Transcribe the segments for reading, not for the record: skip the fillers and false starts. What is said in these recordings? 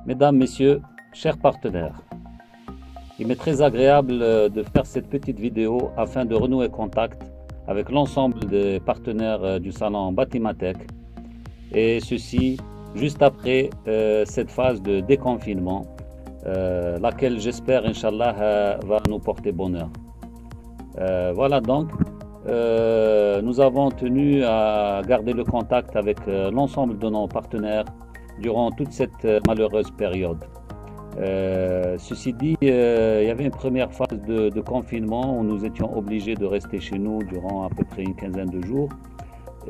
Mesdames, Messieurs, chers partenaires, il m'est très agréable de faire cette petite vidéo afin de renouer contact avec l'ensemble des partenaires du salon Batimatech, et ceci juste après cette phase de déconfinement, laquelle j'espère, Inch'Allah, va nous porter bonheur. Voilà donc, nous avons tenu à garder le contact avec l'ensemble de nos partenaires durant toute cette malheureuse période. Ceci dit, il y avait une première phase de confinement où nous étions obligés de rester chez nous durant à peu près une quinzaine de jours.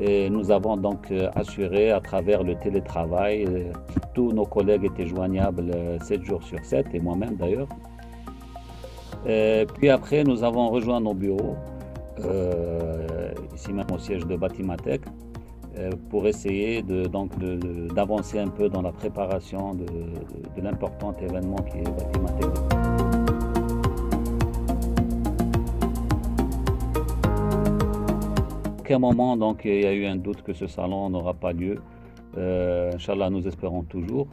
Et nous avons donc assuré à travers le télétravail, tous nos collègues étaient joignables 7 jours sur 7, et moi-même d'ailleurs. Puis après, nous avons rejoint nos bureaux, ici même au siège de Batimatech, pour essayer d'avancer un peu dans la préparation de l'important événement qui est Batimatech. À aucun moment donc il y a eu un doute que ce salon n'aura pas lieu. Inch'Allah, nous espérons toujours.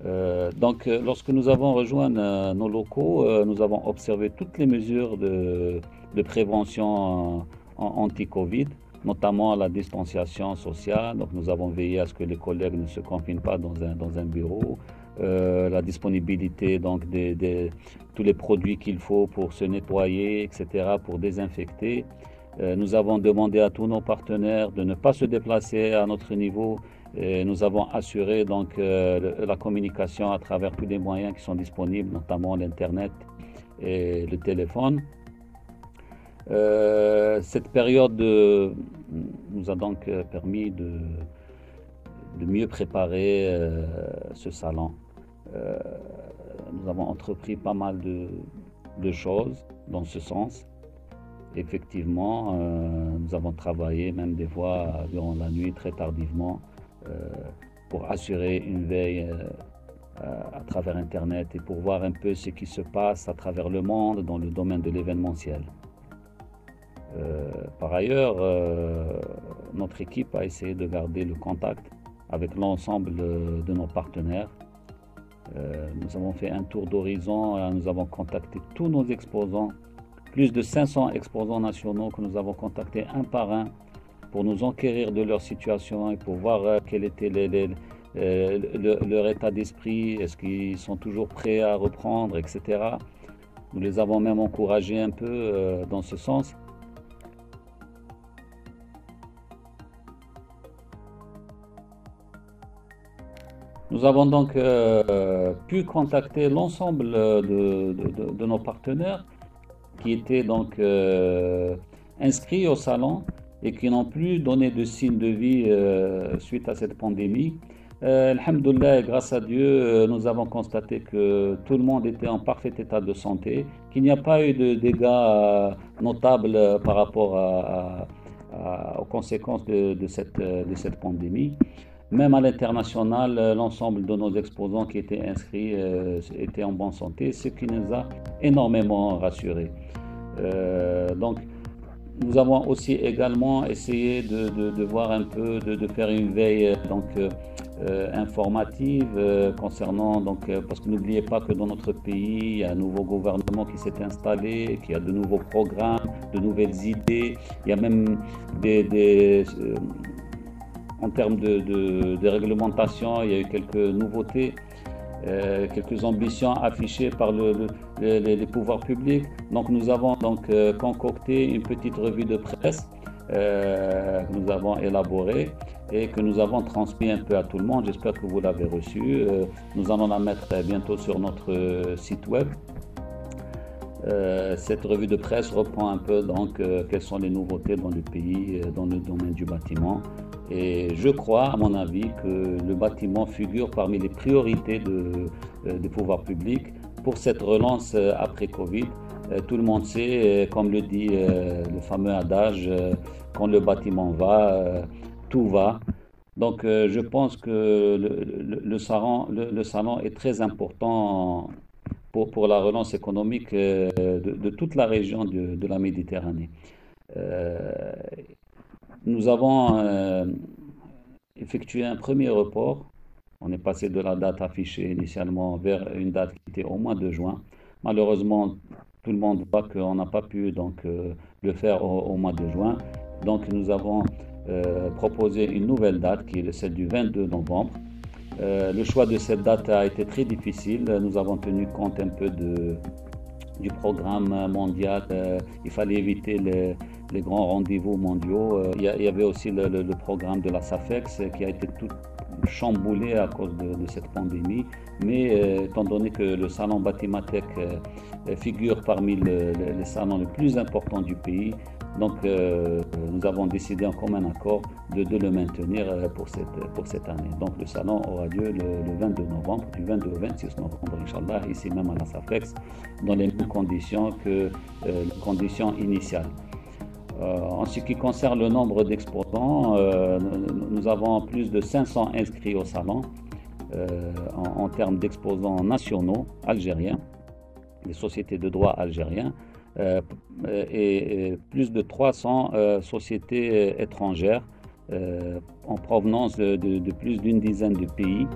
Lorsque nous avons rejoint nos locaux, nous avons observé toutes les mesures de prévention anti-Covid, notamment la distanciation sociale. Donc, nous avons veillé à ce que les collègues ne se confinent pas dans un bureau. La disponibilité donc de tous les produits qu'il faut pour se nettoyer, etc., pour désinfecter. Nous avons demandé à tous nos partenaires de ne pas se déplacer à notre niveau. Et nous avons assuré donc la communication à travers tous les moyens qui sont disponibles, notamment l'Internet et le téléphone. Cette période nous a donc permis de mieux préparer ce salon. Nous avons entrepris pas mal de choses dans ce sens. Effectivement, nous avons travaillé même des fois durant la nuit très tardivement pour assurer une veille à travers Internet et pour voir un peu ce qui se passe à travers le monde dans le domaine de l'événementiel. Par ailleurs, notre équipe a essayé de garder le contact avec l'ensemble de nos partenaires. Nous avons fait un tour d'horizon, nous avons contacté tous nos exposants, plus de 500 exposants nationaux que nous avons contactés un par un pour nous enquérir de leur situation et pour voir quel était leur état d'esprit, est-ce qu'ils sont toujours prêts à reprendre, etc. Nous les avons même encouragés un peu dans ce sens. Nous avons donc pu contacter l'ensemble de nos partenaires qui étaient donc inscrits au salon et qui n'ont plus donné de signes de vie suite à cette pandémie. Alhamdoulilah, grâce à Dieu, nous avons constaté que tout le monde était en parfait état de santé, qu'il n'y a pas eu de dégâts notables par rapport aux conséquences de cette pandémie. Même à l'international, l'ensemble de nos exposants qui étaient inscrits étaient en bonne santé, ce qui nous a énormément rassurés. Donc, nous avons aussi également essayé de voir un peu, de faire une veille informative concernant, parce que n'oubliez pas que dans notre pays, il y a un nouveau gouvernement qui s'est installé, qu'il y a de nouveaux programmes, de nouvelles idées, il y a même en termes de réglementation, il y a eu quelques nouveautés, quelques ambitions affichées par les pouvoirs publics. Donc nous avons concocté une petite revue de presse que nous avons élaborée et que nous avons transmis un peu à tout le monde. J'espère que vous l'avez reçue. Nous allons la mettre bientôt sur notre site web. Cette revue de presse reprend un peu quelles sont les nouveautés dans le pays, dans le domaine du bâtiment. Et je crois, à mon avis, que le bâtiment figure parmi les priorités des pouvoirs publics pour cette relance après Covid. Tout le monde sait, comme le dit le fameux adage, quand le bâtiment va, tout va. Donc je pense que le salon est très important pour la relance économique de toute la région de la Méditerranée. Nous avons effectué un premier report On est passé de la date affichée initialement vers une date qui était au mois de juin. Malheureusement, tout le monde voit qu'on n'a pas pu donc le faire au mois de juin. Donc nous avons proposé une nouvelle date qui est celle du 22 novembre. Le choix de cette date a été très difficile. Nous avons tenu compte un peu du programme mondial. Il fallait éviter les grands rendez-vous mondiaux. Il y avait aussi le programme de la SAFEX qui a été tout chamboulé à cause de cette pandémie. Mais étant donné que le salon Batimatech figure parmi les salons les plus importants du pays, donc nous avons décidé en commun accord de le maintenir pour cette année. Donc le salon aura lieu le 22 novembre, du 22 au 26 novembre, Inch'Allah, ici même à la SAFEX, dans les mêmes conditions que les conditions initiales. En ce qui concerne le nombre d'exposants, nous avons plus de 500 inscrits au salon en termes d'exposants nationaux algériens, des sociétés de droit algériens, et plus de 300 sociétés étrangères en provenance de plus d'une dizaine de pays.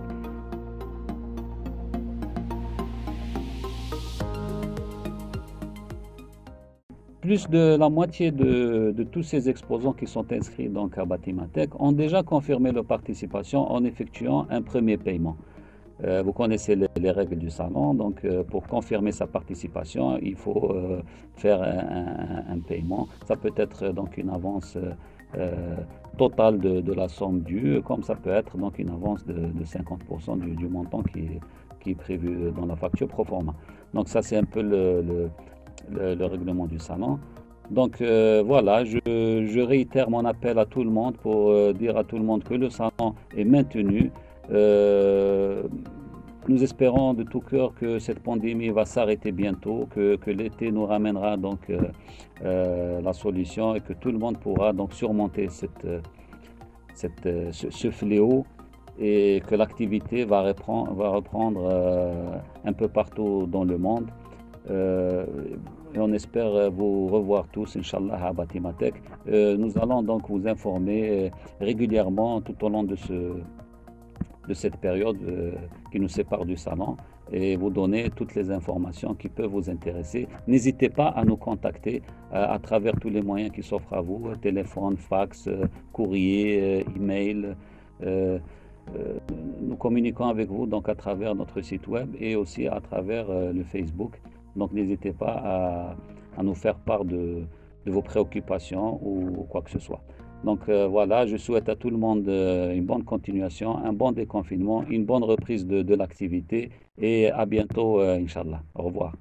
Plus de la moitié de tous ces exposants qui sont inscrits donc à Batimatech ont déjà confirmé leur participation en effectuant un premier paiement. Vous connaissez les règles du salon, donc pour confirmer sa participation, il faut faire un paiement. Ça peut être donc une avance totale de la somme due, comme ça peut être donc une avance de 50% du montant qui est prévu dans la facture pro forma. Donc ça c'est un peu le règlement du salon. Donc voilà, je réitère mon appel à tout le monde pour dire à tout le monde que le salon est maintenu. Nous espérons de tout cœur que cette pandémie va s'arrêter bientôt, que l'été nous ramènera donc la solution et que tout le monde pourra donc surmonter ce fléau et que l'activité va reprendre un peu partout dans le monde. Et on espère vous revoir tous, Inch'Allah, à Batimatech. Nous allons donc vous informer régulièrement tout au long de cette période qui nous sépare du salon et vous donner toutes les informations qui peuvent vous intéresser. N'hésitez pas à nous contacter à travers tous les moyens qui s'offrent à vous, téléphone, fax, courrier, email. Nous communiquons avec vous donc à travers notre site web et aussi à travers le Facebook. Donc n'hésitez pas à nous faire part de vos préoccupations ou quoi que ce soit. Donc voilà, je souhaite à tout le monde une bonne continuation, un bon déconfinement, une bonne reprise de l'activité et à bientôt, Inch'Allah. Au revoir.